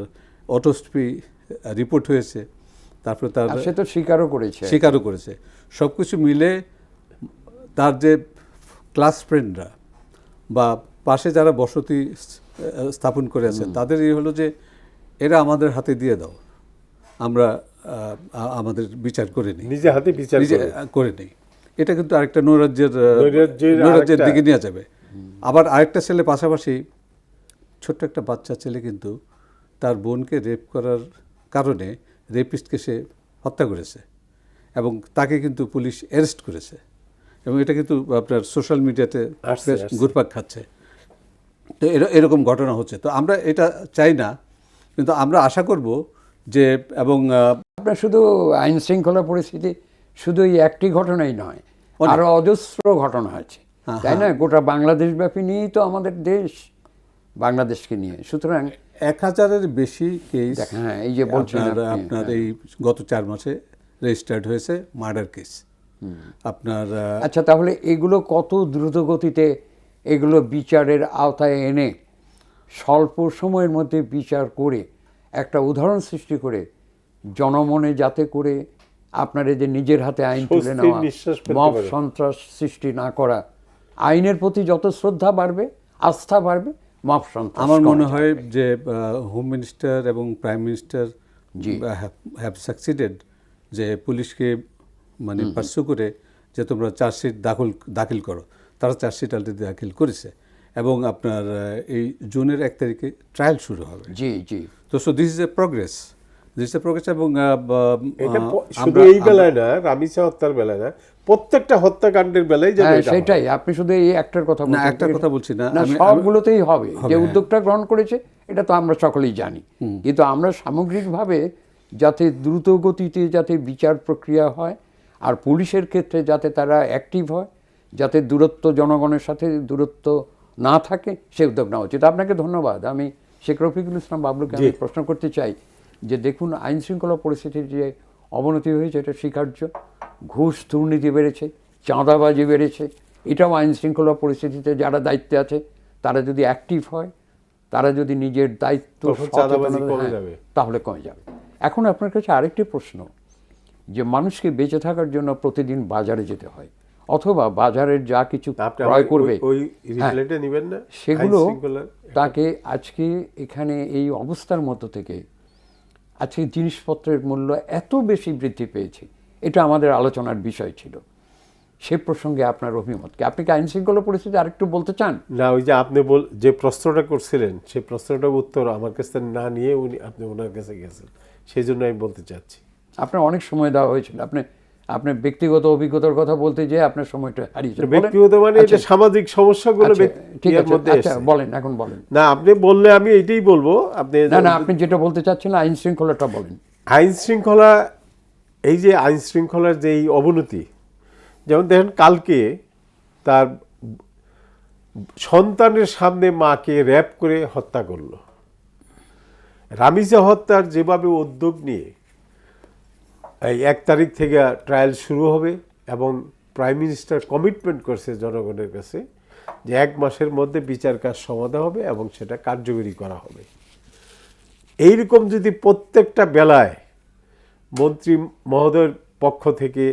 অটোপসি রিপোর্ট হয়েছে, তারপরে তার সে তো স্বীকারও করেছে, সব কিছু মিলে তার যে ক্লাস ফ্রেন্ডরা বা পাশে যারা বসতি স্থাপন করে আছে, তাদের হলো যে এরা আমাদের হাতে দিয়ে দাও, আমরা আমাদের বিচার করে নিই, নিজে হাতে বিচার করে নিই। এটা কিন্তু আরেকটা নৈরাজ্যের আরেকটা- দিকে নিয়ে যাবে। আবার আরেকটা ছেলে পাশাপাশি ছোট্ট একটা বাচ্চা ছেলে কিন্তু তার বোনকে রেপ করার কারণে রেপিস্টকে সে হত্যা করেছে এবং তাকে কিন্তু পুলিশ অ্যারেস্ট করেছে এবং এটা কিন্তু আপনার সোশ্যাল মিডিয়াতে আসছে। ঘুরপাক খাচ্ছে। তো এরকম ঘটনা হচ্ছে। তো আমরা এটা চাই না, কিন্তু আমরা আশা করব যে এবং আপনার শুধু আইন শৃঙ্খলা পরিস্থিতি শুধু এই একটি ঘটনাই নয়, আরো অজস্র ঘটনা আছে, তাই না? গোটা বাংলাদেশ ব্যাপী নিয়েই তো আমাদের দেশ, বাংলাদেশকে নিয়ে। সুতরাং 1000-এর বেশি কেস হ্যাঁ, এই যে বলছেন আপনার এই গত 4 মাসে রেজিস্টার্ড হয়েছে মার্ডার কেস আপনার। আচ্ছা, তাহলে এগুলো কত দ্রুত গতিতে এগুলো বিচারের আওতায় এনে স্বল্প সময়ের মধ্যে বিচার করে একটা উদাহরণ সৃষ্টি করে জনমনে যাতে করে আপনার এই যে নিজের হাতে আইন তুলে স্বস্তির নেওয়া, নিঃশ্বাস ফেলতে মব পারে। সন্ত্রাস সৃষ্টি না করা, আইনের প্রতি যত শ্রদ্ধা বাড়বে, আস্থা বাড়বে, মব সন্ত্রাস আমার মনে কমে হয় যাবে। যে হোম মিনিস্টার এবং প্রাইম মিনিস্টার হ্যাভ সাকসিডেড যে পুলিশকে মানে পার্সু করে যে তোমরা চার্জশিট দাখিল করো, তারা চার্জশিট অলরেডি দাখিল করেছে এবং আপনার এই জুনের 1 তারিখে ট্রায়াল শুরু হবে। জি জি, তো so this is a progress এবং এটা শুধু এই বেলায় না, রামিসা হত্যার বেলায় না, প্রত্যেকটা হত্যাকাণ্ডের বেলায় যেন হ্যাঁ এটা হয়। সেটাই। আপনি শুধু এই একটার কথা না, বলছেন, একটার কথা বলছি না, না, আমি- সবগুলোতেই হবে। যে হ্যাঁ। উদ্যোগটা গ্রহণ করেছে এটা তো আমরা সকলেই জানি, কিন্তু আমরা সামগ্রিকভাবে যাতে দ্রুত গতিতে যাতে বিচার প্রক্রিয়া হয়, আর পুলিশের ক্ষেত্রে যাতে তারা অ্যাক্টিভ হয়, যাতে দূরত্ব, জনগণের সাথে দূরত্ব না থাকে, সে উদ্যোগ নেওয়া উচিত। আপনাকে ধন্যবাদ। আমি শেখ রফিকুল ইসলাম বাবলুকে আমি প্রশ্ন করতে চাই যে দেখুন, আইন শৃঙ্খলা পরিস্থিতির যে অবনতি হয়েছে এটা স্বীকার্য। ঘুষ দুর্নীতি বেড়েছে, চাঁদাবাজি বেড়েছে, এটাও আইন শৃঙ্খলা পরিস্থিতিতে যারা দায়িত্বে আছে তারা যদি অ্যাক্টিভ হয়, তারা যদি নিজের দায়িত্ব তখন চাঁদাবাজি সচেতনতা- কমে হ্যাঁ, যাবে। তাহলে কমে যাবে। এখন আপনার কাছে আরেকটি প্রশ্ন, যে মানুষকে বেঁচে থাকার জন্য প্রতিদিন বাজারে যেতে হয়, অথবা বাজারের যা কিছু আপনি ক্রয় করবে ওই রিপ্লাইটা নেবেন না, সেগুলো আইন শৃঙ্খলার। তাকে আজকে এখানে এই অবস্থার মধ্য থেকে আজকে জিনিসপত্রের মূল্য এত বেশি বৃদ্ধি পেয়েছে, এটা আমাদের আলোচনার বিষয় ছিল। সে প্রসঙ্গে আপনার অভিমতকে, আপনি কি আইন শৃঙ্খলা পরিস্থিতি আরেকটু বলতে চান? না, ওই যে আপনি যে প্রশ্নটা করছিলেন সেই প্রশ্নটার উত্তর আমার কাছে না নিয়ে আপনি ওনার কাছে গেছেন, সেই জন্য আমি বলতে চাচ্ছি। আপনার অনেক সময় দেওয়া হয়েছিল, আপনি ব্যক্তিগত অভিজ্ঞতার কথা বলতে যেয়ে আপনার সময়টা হারিয়েছেন। বলেন। ব্যক্তিগত মানে এটা সামাজিক সমস্যাগুলো আচ্ছা, ঠিক এর আছে, মধ্যে আচ্ছা এসেছে। বলেন, এখন বলেন। না, আপনি বললে আমি এটাই বলবো। আপনি না, আপনি যেটা বলতে চাচ্ছেন আইন শৃঙ্খলাটা বলেন। আইন শৃঙ্খলা, এই যে আইন শৃঙ্খলার যে এই অবনতি, যেমন দেখেন কালকে তার সন্তানের সামনে মাকে র্যাপ করে হত্যা করলো। রামিজা হত্যার যেভাবে উদ্যোগ নিয়ে এই 1 তারিখ থেকে ট্রায়াল শুরু হবে এবং প্রাইম মিনিস্টার কমিটমেন্ট করছে জনগণের কাছে যে 1 মাসের মধ্যে বিচার কাজ সমাধা হবে এবং সেটা কার্যকরী করা হবে। এইরকম যদি প্রত্যেকটা বেলায় মন্ত্রী মহোদয়ের পক্ষ থেকে,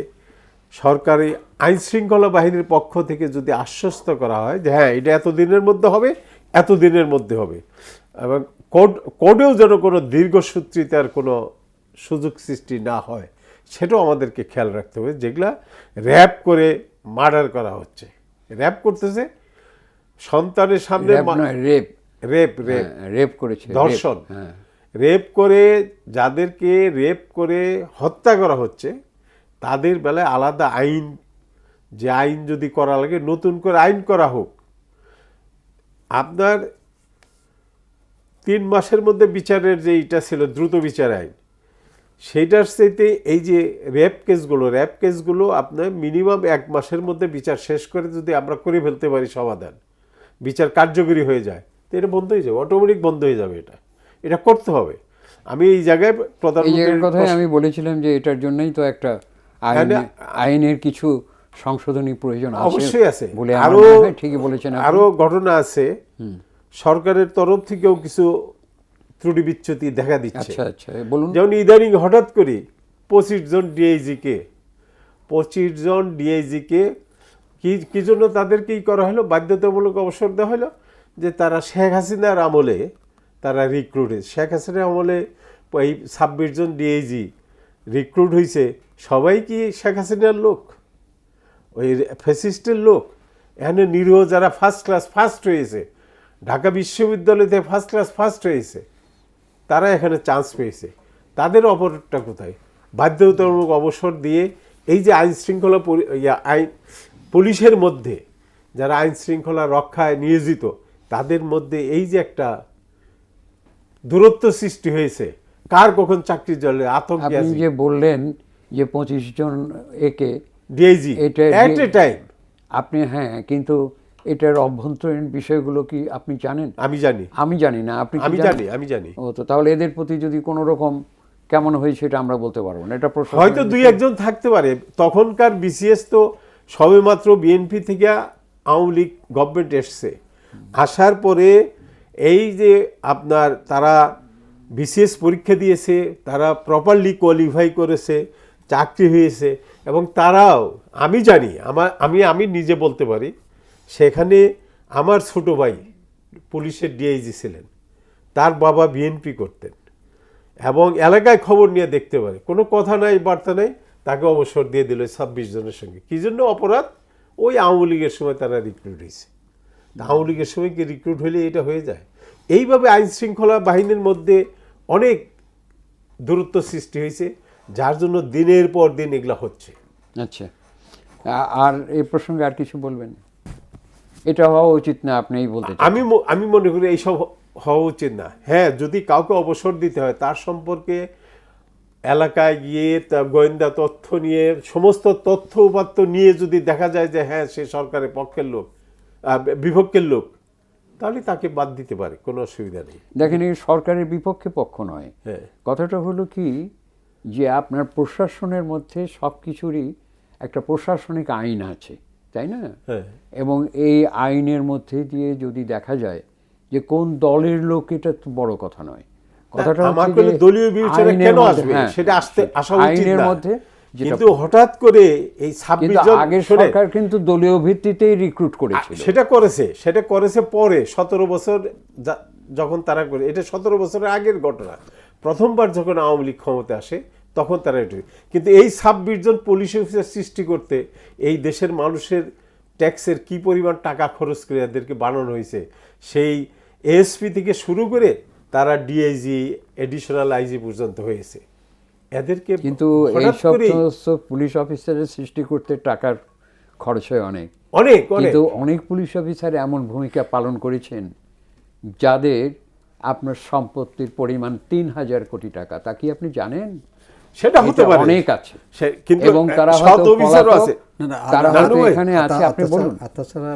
সরকারি আইন শৃঙ্খলা বাহিনীর পক্ষ থেকে যদি আশ্বস্ত করা হয় যে হ্যাঁ এটা এতদিনের মধ্যে হবে, এতদিনের মধ্যে হবে, এবং কোর্টেও যেন কোনো দীর্ঘসূত্রিতার কোনো সুযোগ সৃষ্টি না হয়, সেটাও আমাদেরকে খেয়াল রাখতে হবে। যেগুলা র্যাপ করে মার্ডার করা হচ্ছে, র্যাপ করতেছে সন্তানের সামনে, রেপ রেপ রেপ করেছে, ধর্ষণ, হ্যাঁ, রেপ করে যাদেরকে রেপ করে হত্যা করা হচ্ছে তাদের বেলায় আলাদা আইন, যে আইন যদি করা লাগে নতুন করে আইন করা হোক। আপনার 3 মাসের মধ্যে বিচারের যে এটা ছিল দ্রুত বিচার আইন, সেইটার চাইতে এই যে র্যাপ কেসগুলো আপনার মিনিমাম 1 মাসের মধ্যে বিচার শেষ করে যদি আমরা করে ফেলতে পারি সমাধান, বিচার কার্যকরী হয়ে যায়, তো এটা বন্ধ হয়ে যাবে, অটোমেটিক বন্ধ হয়ে যাবে। এটা করতে হবে। আমি এই জায়গায় এই প্রধানমন্ত্রীর কথাই আমি বলেছিলাম যে এটার জন্যই তো একটা আইনের কিছু সংশোধনী প্রয়োজন আছে, অবশ্যই আছে। বলে আরো ঠিকই বলেছেন আপনি। আরো ঘটনা আছে, সরকারের তরফ থেকেও কিছু ত্রুটি বিচ্যুতি দেখা দিচ্ছে। আচ্ছা আচ্ছা, বলুন। যেমন ইদানিং হঠাৎ করে 25 জন ডিআইজি কে কি জন্য তাদেরকে করা হলো, বাধ্যতামূলক অবসর দেওয়া হলো, যে তারা শেখ হাসিনার আমলে তারা রিক্রুটেড, শেখ হাসিনার আমলে এই 26 জন ডিআইজি রিক্রুট হয়েছে, সবাই কি শেখ হাসিনার লোক? ওই ফ্যাসিস্টের লোক, এখানে নিরীহ যারা ফার্স্ট ক্লাস ফার্স্ট হয়েছে, ঢাকা বিশ্ববিদ্যালয়তে ফার্স্ট ক্লাস ফার্স্ট হয়েছে, তারা এখানে চান্স পেয়েছে। তাদের অপরাধটা কোথায়? বাধ্যতামূলক অবসর দিয়ে এই যে আইন শৃঙ্খলা আইন পুলিশের মধ্যে যারা আইন শৃঙ্খলা রক্ষায় নিয়োজিত, তাদের মধ্যে এই যে একটা দূরত্ব সৃষ্টি হয়েছে, কার কখন চাকরি জলে আতঙ্কে আপনি আছে। যে বললেন যে 25 জন একে ডিআইজি এটা এট এ টাইম, আপনি, হ্যাঁ, কিন্তু এটার অভ্যন্তরীণ বিষয়গুলো কি আপনি জানেন? আমি জানি, আমি জানি না, আপনি কি আমি জানেন? জানি, আমি জানি। ও, তো তাহলে এদের প্রতি যদি কোনো রকম কেমন হয়েছে এটা আমরা বলতে পারবো না, এটা প্রশ্ন। হয়তো দুই একজন থাকতে পারে। তখনকার বিসিএস তো সবেমাত্র বিএনপি থেকে আওয়ামী লীগ গভর্নমেন্ট এসছে, আসার পরে এই যে আপনার তারা বিসিএস পরীক্ষা দিয়েছে, তারা প্রপারলি কোয়ালিফাই করেছে, চাকরি হয়েছে, এবং তারাও, আমি জানি, আমি নিজে বলতে পারি, সেখানে আমার ছোট ভাই পুলিশের ডিআইজি ছিলেন, তার বাবা বিএনপি করতেন, এবং এলাকায় খবর নিয়ে দেখতে পারে, কোনো কথা নাই বার্তা নাই, তাকে অবসর দিয়ে দিল 26 জনের সঙ্গে। কি জন্য অপরাধ? ওই আওয়ামী লীগের সময় তারা রিক্রুট হয়েছে। আওয়ামী লীগের সময় কি রিক্রুট হলে এটা হয়ে যায়? এইভাবে আইন শৃঙ্খলা বাহিনীর মধ্যে অনেক দূরত্ব সৃষ্টি হয়েছে, যার জন্য দিনের পর দিন এগুলা হচ্ছে। আচ্ছা, আর এই প্রসঙ্গে আর কিছু বলবেন? এটা হওয়া উচিত না, আপনি বলতে চান? আমি মনে করি এইসব হওয়া উচিত না। হ্যাঁ, যদি কাউকে অবসর দিতে হয়, তার সম্পর্কে এলাকায় গিয়ে গোয়েন্দা তথ্য নিয়ে, সমস্ত তথ্য উপাত্ত নিয়ে যদি দেখা যায় যে হ্যাঁ সে সরকারের পক্ষের লোক, বিপক্ষের লোক, তাহলে তাকে বাদ দিতে পারে, কোনো অসুবিধা নেই। দেখেন, এই সরকারের বিপক্ষে পক্ষ নয়, হ্যাঁ, কথাটা হলো কি যে আপনার প্রশাসনের মধ্যে সব কিছুরই একটা প্রশাসনিক আইন আছে, তাই না? হ্যাঁ, এবং এই আইনের মধ্যে দিয়ে যদি দেখা যায় যে কোন দলের লোক, এটা তো বড় কথা নয়। কথাটা আমার হচ্ছে কোনো যে দলীয় বিবেচনা আইনের কেন মধ্যে, আসবে, হ্যাঁ, সেটা আসা উচিত আইনের না। মধ্যে যেটা, কিন্তু হঠাৎ করে এই 26 কিন্তু জন, আগের শোনেন, সরকার কিন্তু দলীয় ভিত্তিতেই রিক্রুট করেছিল। সেটা করেছে পরে 17 বছর যখন তারা করে, এটা 17 বছরের আগের ঘটনা। প্রথমবার যখন আওয়ামী লীগ ক্ষমতা আসে, তখন তারা এটা, কিন্তু এই 26 জন পুলিশ অফিসার সৃষ্টি করতে এই দেশের মানুষের ট্যাক্সের কি পরিমাণ টাকা খরচ করে এদেরকে বানানো হয়েছে, সেই এএসপি থেকে শুরু করে তারা ডিআইজি, এডিশনাল আইজি পর্যন্ত হয়েছে। এদেরকে কিন্তু এইসব পুলিশ অফিসারের সৃষ্টি করতে টাকার খরচ হয় অনেক অনেক অনেক, কিন্তু অনেক পুলিশ অফিসার এমন ভূমিকা পালন করেছেন যাদের আপনার সম্পত্তির পরিমাণ 3000 কোটি টাকা। তা কি আপনি জানেন? সেটা হতে এটা পারে, অনেক আছে, কিন্তু এবং তারা শত হয়তো অফিসারও আছে, তারা হয়তো ভাই, এখানে আছে, আপনি বলুন। তাছাড়া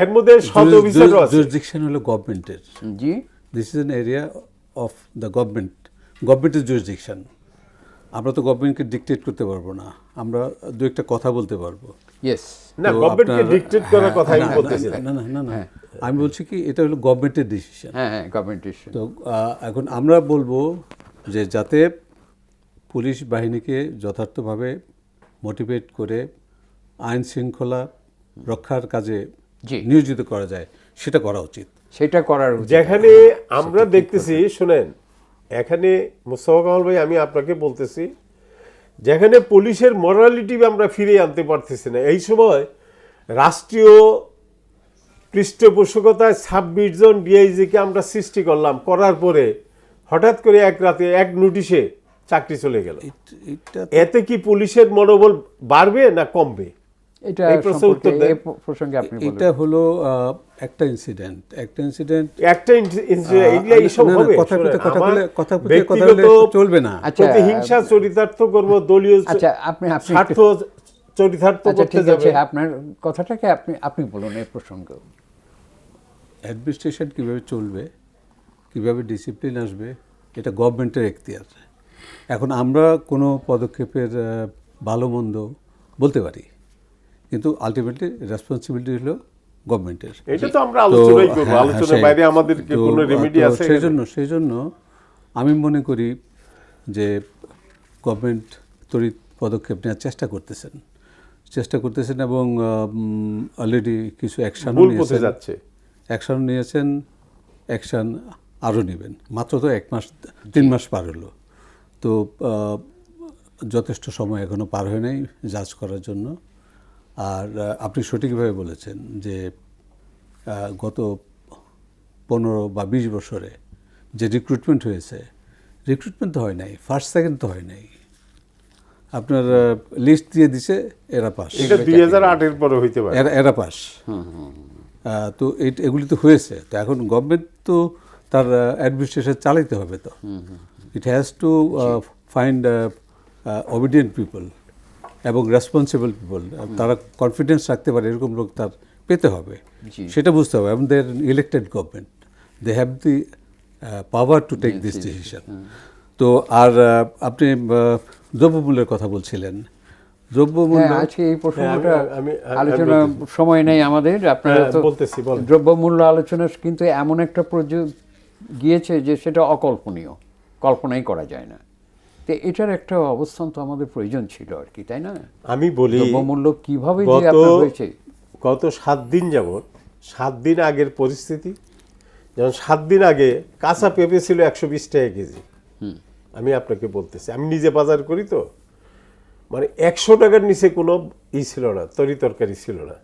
এর মধ্যে শত অফিসারও আছে। জুরিসডিকশন হলো গভর্নমেন্টের। জি, this is an area of the গভর্নমেন্টের জুরিসডিকশন। আমরা তো গভর্নমেন্টকে ডিকটেট করতে পারবো না, আমরা দু একটা কথা বলতে পারবো। ইয়েস, না, তো গভর্নমেন্টকে আপনার- ডিকটেট করার কথা আমি না, বলতেছি না। না, না, না, না, আমি বলছি কি এটা হলো গভর্নমেন্টের ডিসিশন। হ্যাঁ হ্যাঁ, গভর্নমেন্ট ইস্যু। তো এখন আমরা বলবো যে যাতে পুলিশ বাহিনীকে যথার্থভাবে মোটিভেট করে আইন শৃঙ্খলা রক্ষার কাজে জি। নিয়োজিত করা যায়, সেটা করা উচিত। সেটা করার উচিত। যেখানে আমরা দেখতেছি, শুনেন, এখানে মুস্তাফা কামাল ভাই, আমি আপনাকে বলতেছি, যেখানে পুলিশের মোরালিটি আমরা ফিরিয়ে আনতে পারতেছি না, এই সময় রাষ্ট্রীয় পৃষ্ঠপোষকতায় 26 জন ডিআইজিকে আমরা সৃষ্টি করলাম, করার পরে হঠাৎ করে এক রাতে এক নোটিশে চাকরি চলে গেল। এটা এতে কি পুলিশের মনোবল বাড়বে না কমবে? এটা এই প্রশ্নের সম্পর্কে, উত্তর দেন। এই প্রসঙ্গে আপনি বলুন। এটা হলো একটা ইনসিডেন্ট একটা এইগুলা এইসব না, না, হবে, কথা শোনেন, কথা আমার বলে কথা বলে ব্যক্তিগত চলবে না। আচ্ছা, প্রতিহিংসা চরিতার্থ করব, দলীয় আচ্ছা, আপনি স্বার্থ চরিতার্থ আচ্ছা, করতে ঠিক আছে, যাবে। আপনার কথাটাকে আপনি বলুন এই প্রসঙ্গে। অ্যাডমিনিস্ট্রেশন কিভাবে চলবে, কিভাবে ডিসিপ্লিন আসবে, এটা গভর্নমেন্টের এখতিয়ার। এখন আমরা কোনো পদক্ষেপের ভালো মন্দ বলতে পারি, কিন্তু আলটিমেটলি রেসপন্সিবিলিটি হলো গভর্নমেন্টের। এটা তো আমরা আলোচনাই করব, হ্যাঁ, আলোচনার সেই- বাইরে আমাদের কি তো- কোনো রেমেডি তো আছে? সেই জন্য আমি মনে করি যে গভর্নমেন্ট তড়িৎ পদক্ষেপ নেওয়ার চেষ্টা করতেছেন এবং অলরেডি কিছু অ্যাকশনও ভুল পথে যাচ্ছে। নিয়েছেন, অ্যাকশন আরও নেবেন। মাত্র তো 3 মাস পার হলো, তো যথেষ্ট সময় এখনও পার হয় নাই জাজ করার জন্য। আর আপনি সঠিকভাবে বলেছেন যে গত 15 বা 20 বছরে যে রিক্রুটমেন্ট হয়েছে, রিক্রুটমেন্ট তো হয় নাই, ফার্স্ট সেকেন্ড তো হয় নাই, আপনার লিস্ট দিয়ে দিছে, এরা পাস, এটা 2008-এর পরে হইতে পারে। এরা পাস। তো এগুলি তো হয়েছে, তো এখন গভর্নমেন্ট তো তার অ্যাডমিনিস্ট্রেশন চালাইতে হবে, তো it has to find obedient people এবং রেসপন্সিবল পিপল, তারা কনফিডেন্স রাখতে পারে এরকম লোক তার পেতে হবে, সেটা বুঝতে হবে। এবং they are elected government, they have the power to take this decision. তো আর আপনি দ্রব্যমূল্যের কথা বলছিলেন, দ্রব্যমূল্য আজকে এই প্রসঙ্গটা আমি আলোচনা সময় নেই আমাদের, আপনারা তো বলতেছি, বলেন। দ্রব্যমূল্য আলোচনা কিন্তু এমন একটা পর্যায়ে গিয়েছে যে সেটা অকল্পনীয়, কল্পনাই করা যায় না। তো এটার একটা অবস্থান তো আমাদের প্রয়োজন ছিল আর কি, তাই না? আমি বলি, দ্রব্যমূল্য কিভাবে যে আপনার হয়েছে, গত 7 দিন যাবত, 7 দিন আগের পরিস্থিতি, যেমন 7 দিন আগে কাঁচা পেঁপে ছিল 120 টাকা কেজি। আমি আপনাকে বলতেছি, আমি নিজে বাজার করি, তো মানে 100 টাকার নিচে কোনো ছিল না, তরি তরকারি ছিল না।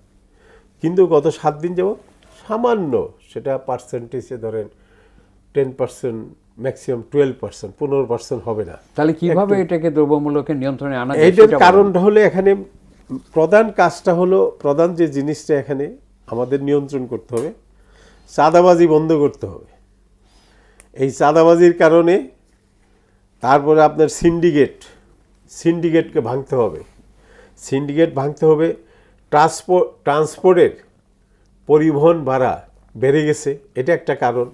কিন্তু গত 7 দিন যাবত সামান্য, সেটা পার্সেন্টেজে ধরেন 10%, ম্যাক্সিমাম 12%, 15% হবে না। তাহলে কিভাবে এটাকে দ্রব্যমূল্যকে নিয়ন্ত্রণে আনা যায়? এইটার কারণটা হলো, এখানে প্রধান কাজটা হলো, প্রধান যে জিনিসটা এখানে আমাদের নিয়ন্ত্রণ করতে হবে, চাঁদাবাজি বন্ধ করতে হবে। এই চাঁদাবাজির কারণে তারপরে আপনার সিন্ডিকেটকে ভাঙতে হবে, সিন্ডিকেট ভাঙতে হবে। ট্রান্সপোর্টের পরিবহন ভাড়া বেড়ে গেছে, এটা একটা কারণ।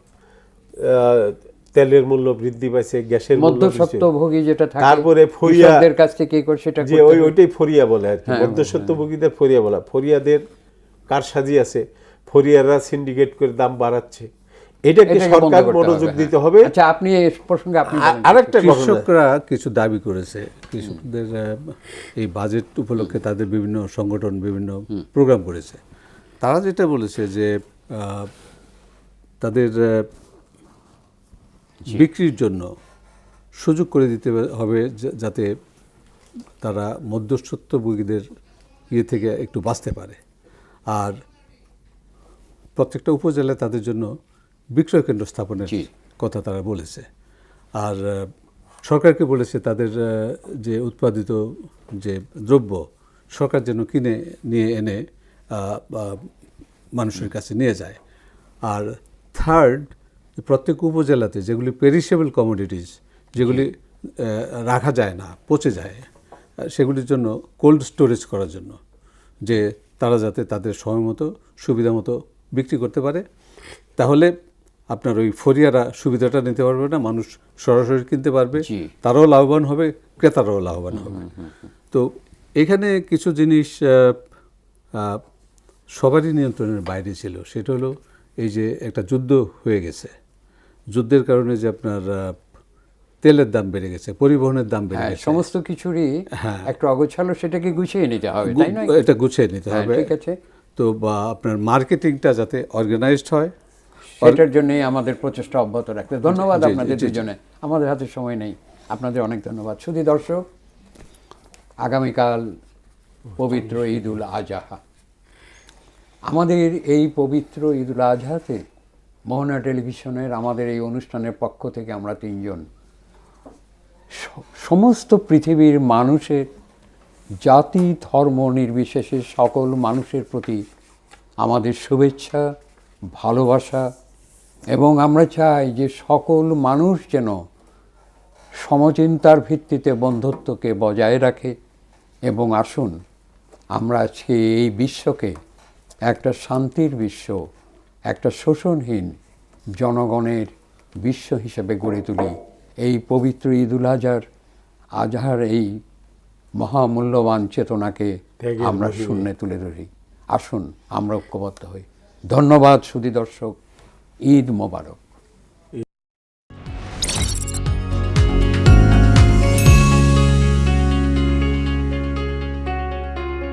তেলের মূল্য বৃদ্ধি পাইছে, গ্যাসের মূল্য মধ্যস্বত্বভোগী যেটা থাকে, তারপরে ফরিয়াদের কাছ থেকে কি করে সেটা যে ওইটাই ফরিয়া বলে আর কি, মধ্যস্বত্বভোগীদের ফরিয়া বলা। ফরিয়াদের কারসাজি আছে, ফরিয়াররা সিন্ডিকেট করে দাম বাড়াচ্ছে, এটাকে সরকার মনোযোগ দিতে হবে। আচ্ছা, আপনি এই প্রসঙ্গে আপনি আরেকটা কৃষকরা কিছু দাবি করেছে, কৃষকদের এই বাজেট উপলক্ষে তাদের বিভিন্ন সংগঠন বিভিন্ন প্রোগ্রাম করেছে। তারা যেটা বলেছে যে তাদের বিক্রির জন্য সুযোগ করে দিতে হবে, যাতে তারা মধ্যস্বত্বভোগীদের ইয়ে থেকে একটু বাঁচতে পারে। আর প্রত্যেকটা উপজেলায় তাদের জন্য বিক্রয় কেন্দ্র স্থাপনের কথা তারা বলেছে। আর সরকারকে বলেছে তাদের যে উৎপাদিত যে দ্রব্য সরকার যেন কিনে নিয়ে এনে মানুষের কাছে নিয়ে যায়। আর থার্ড, প্রত্যেক উপজেলাতে যেগুলি পেরিশেবল কমোডিটিস, যেগুলি রাখা যায় না, পচে যায়, সেগুলির জন্য কোল্ড স্টোরেজ করার জন্য, যে তারা যাতে তাদের সময় মতো সুবিধা মতো বিক্রি করতে পারে। তাহলে আপনার ওই ফরিয়ারা সুবিধাটা নিতে পারবে না, মানুষ সরাসরি কিনতে পারবে, তারাও লাভবান হবে, ক্রেতারাও লাভবান হবে। তো এখানে কিছু জিনিস সবারই নিয়ন্ত্রণের বাইরে ছিল। সেটা হলো এই যে একটা যুদ্ধ হয়ে গেছে, যুদ্ধের কারণে যে আপনার তেলের দাম বেড়ে গেছে, পরিবহনের দাম বেড়ে গেছে, সমস্ত কিছুরই একটু অগোছালো, সেটাকে গুছিয়ে নিতে হবে, তাই না? এটা গুছিয়ে নিতে হবে, ঠিক আছে। তো বা আপনার মার্কেটিংটা যাতে অর্গানাইজড হয়, সেটার জন্যই আমাদের প্রচেষ্টা অব্যাহত রাখতে। ধন্যবাদ আপনাদের দুজনে, আমাদের হাতে সময় নেই, আপনাদের অনেক ধন্যবাদ। শুধু দর্শক, আগামীকাল পবিত্র ঈদুল আজহা। আমাদের এই পবিত্র ঈদুল আজহাতে মোহনা টেলিভিশনের আমাদের এই অনুষ্ঠানের পক্ষ থেকে আমরা 3 জন সমস্ত পৃথিবীর মানুষের, জাতি ধর্ম নির্বিশেষে সকল মানুষের প্রতি আমাদের শুভেচ্ছা, ভালোবাসা, এবং আমরা চাই যে সকল মানুষ যেন সমচিন্তার ভিত্তিতে বন্ধুত্বকে বজায় রাখে। এবং আসুন আমরা আজকে এই বিশ্বকে একটা শান্তির বিশ্ব, একটা শোষণহীন জনগণের বিশ্ব হিসেবে গড়ে তুলি। এই পবিত্র ঈদুল আজহার এই মহামূল্যবান চেতনাকে আমরা শূন্যে তুলে ধরি। আসুন আমরা ঐক্যবদ্ধ হই। ধন্যবাদ সুধী দর্শক, ঈদ মোবারক।